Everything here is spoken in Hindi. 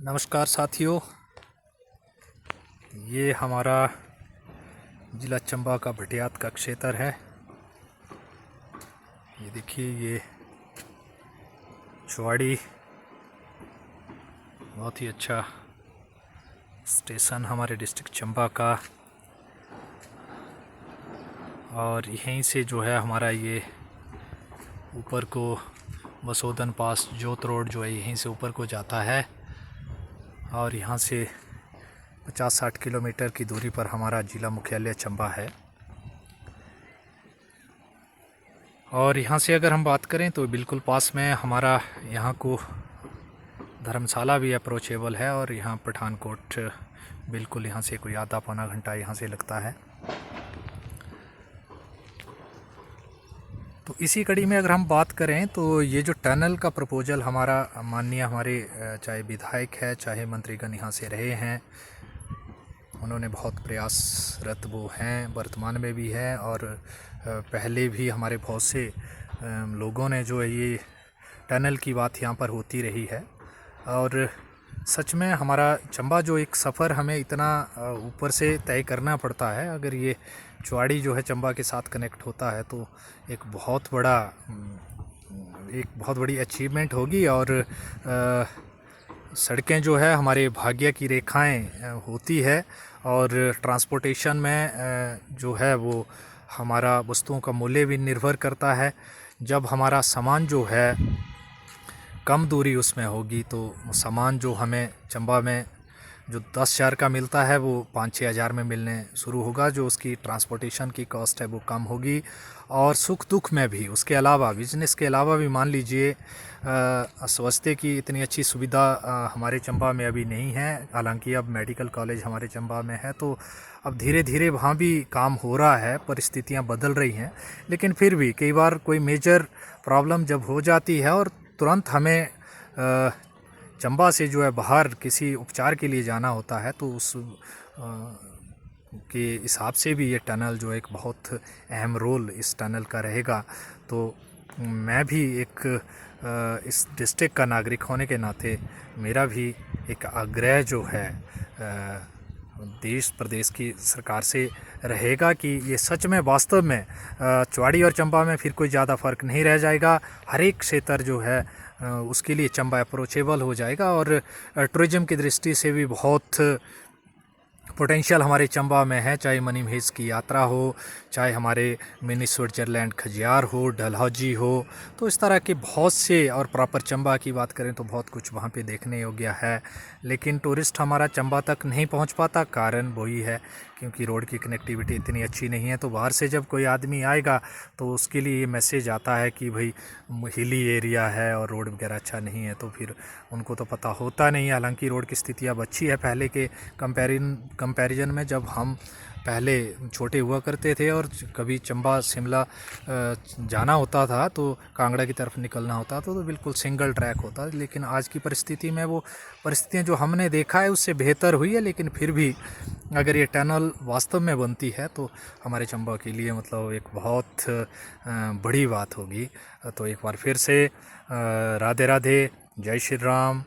नमस्कार साथियों, ये हमारा ज़िला चंबा का भटियात का क्षेत्र है। ये देखिए, ये चुवाड़ी बहुत ही अच्छा स्टेशन हमारे डिस्ट्रिक्ट चंबा का, और यहीं से जो है हमारा ये ऊपर को बसोदन पास जोत रोड जो है यहीं से ऊपर को जाता है, और यहाँ से 50-60 किलोमीटर की दूरी पर हमारा जिला मुख्यालय चंबा है। और यहाँ से अगर हम बात करें तो बिल्कुल पास में हमारा यहाँ को धर्मशाला भी अप्रोचेबल है, और यहाँ पठानकोट बिल्कुल यहाँ से कोई आधा पौना घंटा यहाँ से लगता है। तो इसी कड़ी में अगर हम बात करें तो ये जो टनल का प्रपोजल हमारा माननीय हमारे चाहे विधायक है चाहे मंत्रीगण यहाँ से रहे हैं, उन्होंने बहुत प्रयासरत वो हैं, वर्तमान में भी है, और पहले भी हमारे बहुत से लोगों ने जो है ये टनल की बात यहाँ पर होती रही है। और सच में हमारा चंबा जो एक सफ़र हमें इतना ऊपर से तय करना पड़ता है, अगर ये चुवाड़ी जो है चंबा के साथ कनेक्ट होता है तो एक बहुत बड़ी अचीवमेंट होगी। और सड़कें जो है हमारे भाग्य की रेखाएं होती है, और ट्रांसपोर्टेशन में जो है वो हमारा वस्तुओं का मूल्य भी निर्भर करता है। जब हमारा सामान जो है कम दूरी उसमें होगी तो सामान जो हमें चंबा में जो 10,000 का मिलता है वो 5-6 हज़ार में मिलने शुरू होगा, जो उसकी ट्रांसपोर्टेशन की कॉस्ट है वो कम होगी। और सुख दुख में भी, उसके अलावा बिजनेस के अलावा भी, मान लीजिए स्वास्थ्य की इतनी अच्छी सुविधा हमारे चंबा में अभी नहीं है, हालांकि अब मेडिकल कॉलेज हमारे चंबा में है, तो अब धीरे धीरे वहाँ भी काम हो रहा है, परिस्थितियाँ बदल रही हैं। लेकिन फिर भी कई बार कोई मेजर प्रॉब्लम जब हो जाती है और तुरंत हमें चंबा से जो है बाहर किसी उपचार के लिए जाना होता है, तो उस के हिसाब से भी ये टनल जो एक बहुत अहम रोल इस टनल का रहेगा। तो मैं भी एक इस डिस्ट्रिक्ट का नागरिक होने के नाते मेरा भी एक आग्रह जो है देश प्रदेश की सरकार से रहेगा कि ये सच में वास्तव में चुवाड़ी और चंबा में फिर कोई ज़्यादा फ़र्क नहीं रह जाएगा। हर एक क्षेत्र जो है उसके लिए चंबा अप्रोचेबल हो जाएगा, और टूरिज़्म की दृष्टि से भी बहुत पोटेंशियल हमारे चंबा में है, चाहे मणिमहेश की यात्रा हो, चाहे हमारे मिनी स्विट्ज़रलैंड खजियार हो, डलहौजी हो, तो इस तरह के बहुत से, और प्रॉपर चंबा की बात करें तो बहुत कुछ वहाँ पे देखने योग्य है। लेकिन टूरिस्ट हमारा चंबा तक नहीं पहुँच पाता, कारण वही है क्योंकि रोड की कनेक्टिविटी इतनी अच्छी नहीं है। तो बाहर से जब कोई आदमी आएगा तो उसके लिए ये मैसेज आता है कि भाई हिली एरिया है और रोड वगैरह अच्छा नहीं है, तो फिर उनको तो पता होता नहीं है। हालांकि रोड की स्थिति अब अच्छी है पहले के कंपैरिजन में। जब हम पहले छोटे हुआ करते थे और कभी चंबा शिमला जाना होता था तो कांगड़ा की तरफ निकलना होता था तो बिल्कुल सिंगल ट्रैक होता, लेकिन आज की परिस्थिति में वो परिस्थितियाँ जो हमने देखा है उससे बेहतर हुई है। लेकिन फिर भी अगर ये टनल वास्तव में बनती है तो हमारे चंबा के लिए मतलब एक बहुत बड़ी बात होगी। तो एक बार फिर से राधे राधे, जय श्री राम।